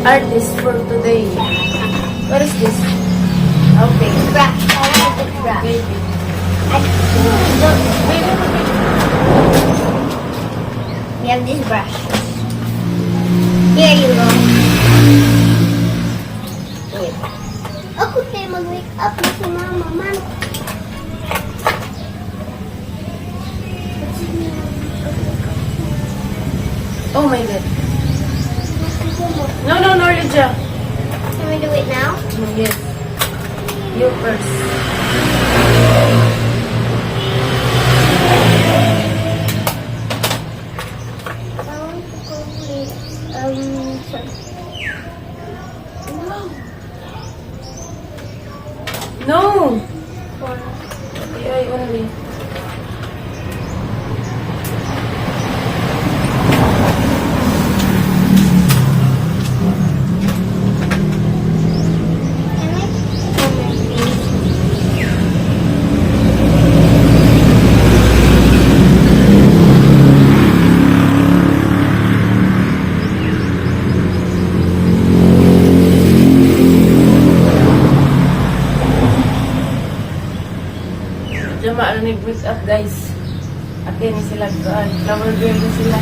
artist for today. What is this? Okay. Brush. I want the brush. Baby. Baby. We have this brush. Here you go. Wait. Ako tayo mag-wake up na si Mama. Man. Oh my God. No, Lydia. Can we do it now? Yes. You first. I want to go with, sorry. No. For, I only. can I cover this? Diyan maalanig make up guys. Akin ni sila gaan. Flower girl na sila.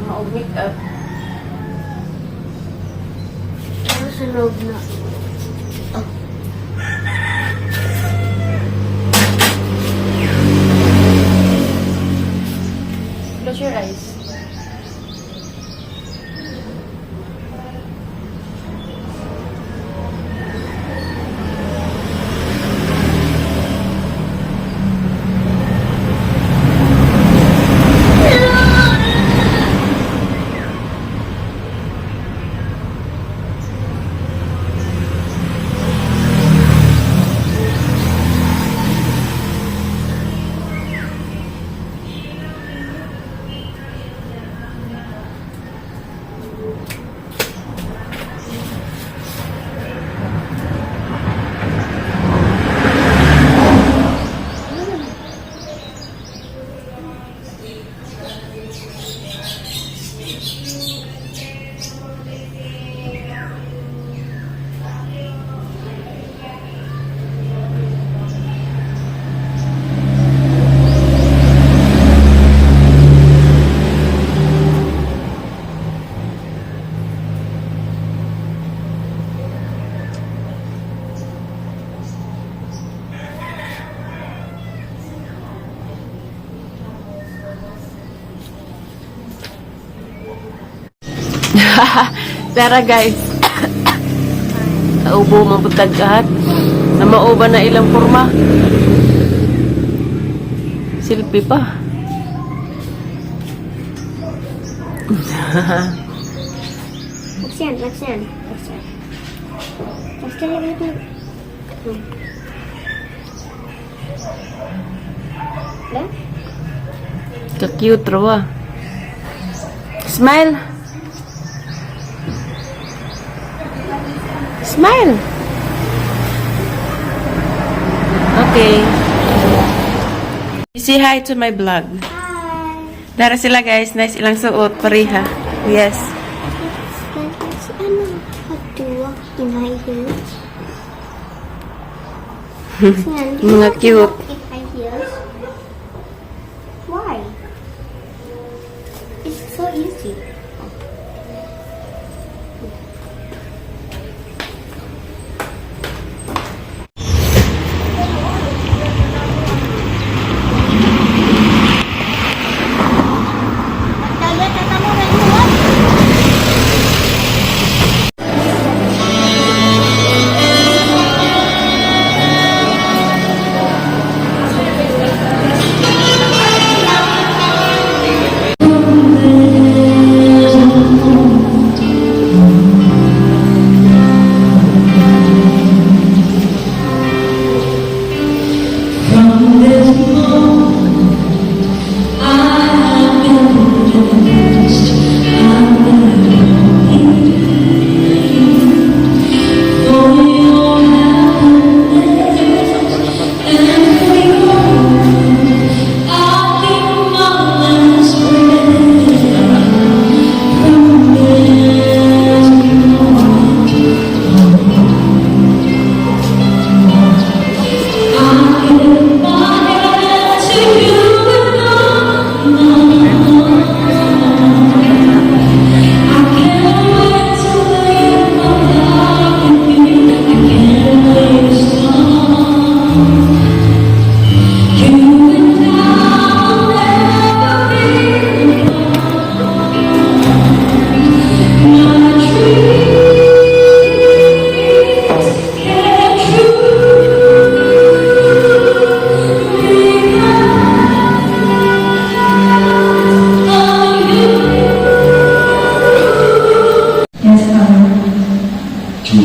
Maog make up. Ano sa loob na? Oh. Close your eyes. Tara guys. Naubo mabutag kahat. Na mauba na ilang forma. Silpi pa. What's yan? What's yan? What's yan? What's yan? Wala? Ka-cute raw. Smile. Smile. Okay. Say hi to my vlog. Hi! Dara sila guys. Nice ilang suot. Pareha. Yes. That's ano? How to walk in high heels? What's yan? Do you Mga have to cute. walk in high heels? Why? It's so easy.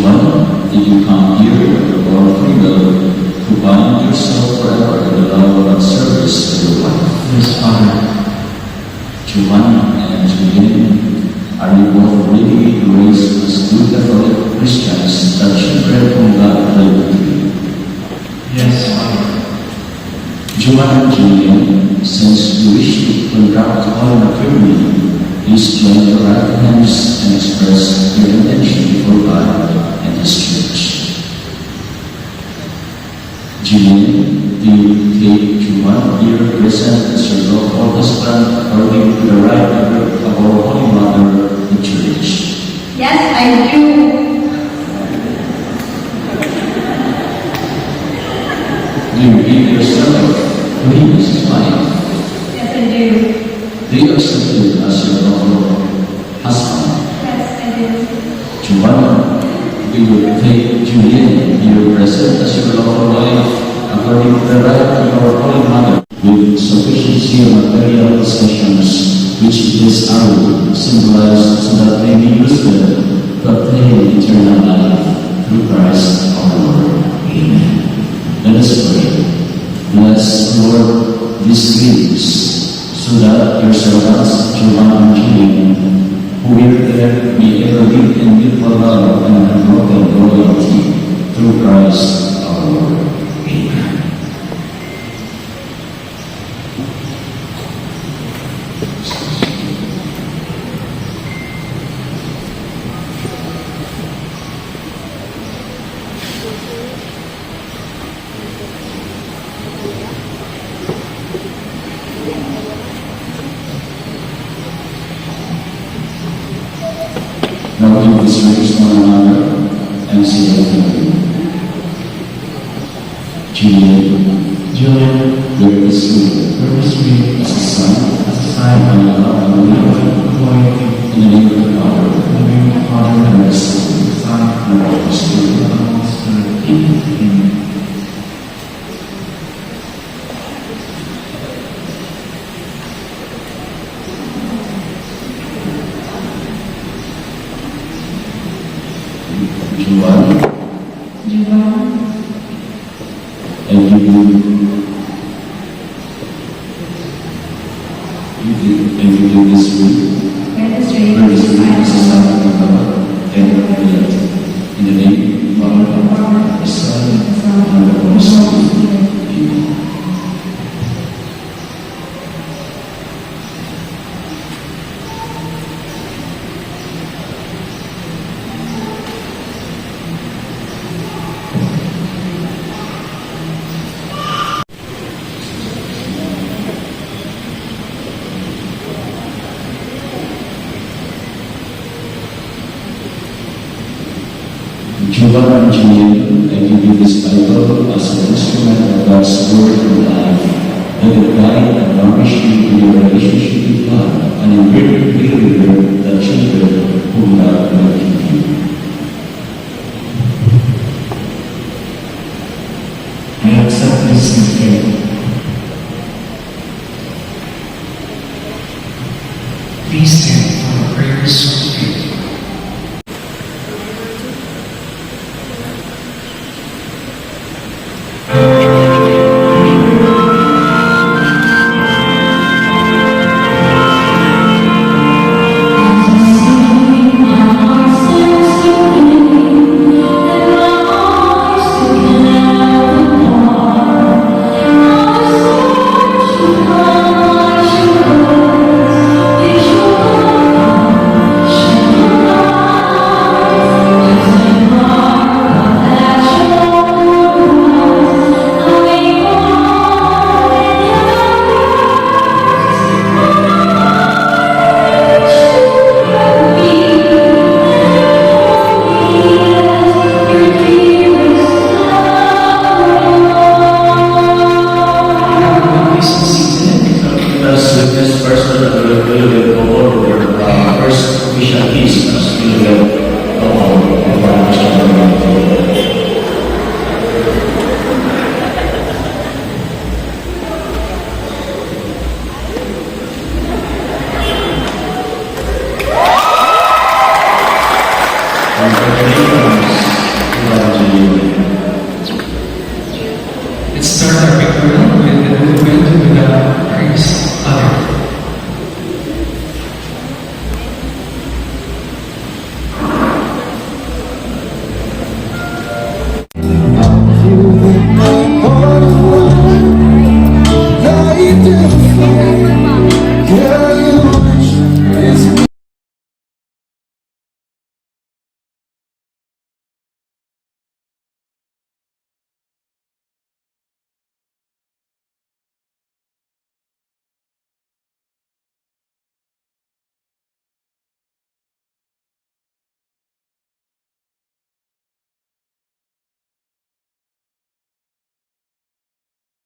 Juan, did you come here with the Lord free will to bind yourself forever in the love and service of your wife? Yes, Father. Juan and Julian, are you both really raised as good Catholic Christians that children from God live with you? Yes, Father. Juan and Julian, since you wish to contract all matrimony, please join your right hands and express your intention for God and His Church. Julian, do you take Juan here present as your lawful husband according to the right of our Holy Mother, the Church? Yes, I do. Do you give yourself to him as his wife? Yes, I do. Do you accept him as your lawful husband? Yes, I do. Juan, do you take Julian here present as your lawful wife according to the right of our Holy Mother with sufficiency of material possessions which this hour symbolize so that they be used to obtain eternal life through Christ our Lord. Amen. Let us pray. Bless, Lord, these gifts, so that your servants, Juan and Julian, who will there be ever live in mutual love and unbroken loyalty through Christ our Lord. Amen. Now give this race one another and say after me. Julian, where is you? Where is me As a son, as a sign and love and of loyalty, loyalty in the name of the Father, in the name of the Father, and of the Son, the Son, and of the Holy Spirit. and of the Holy Spirit. Amen. Amen. Juan, Juwan, and you do this week. let us Where is raise you? our As a son of God, and of the Lord. In the name of the Father, the Son, and of the Holy Spirit. Amen. Juan and Julian, I give you this Bible as an instrument of God's word and life, that will guide and nourish you in your relationship with God, and in greater behavior that children who love will keep you.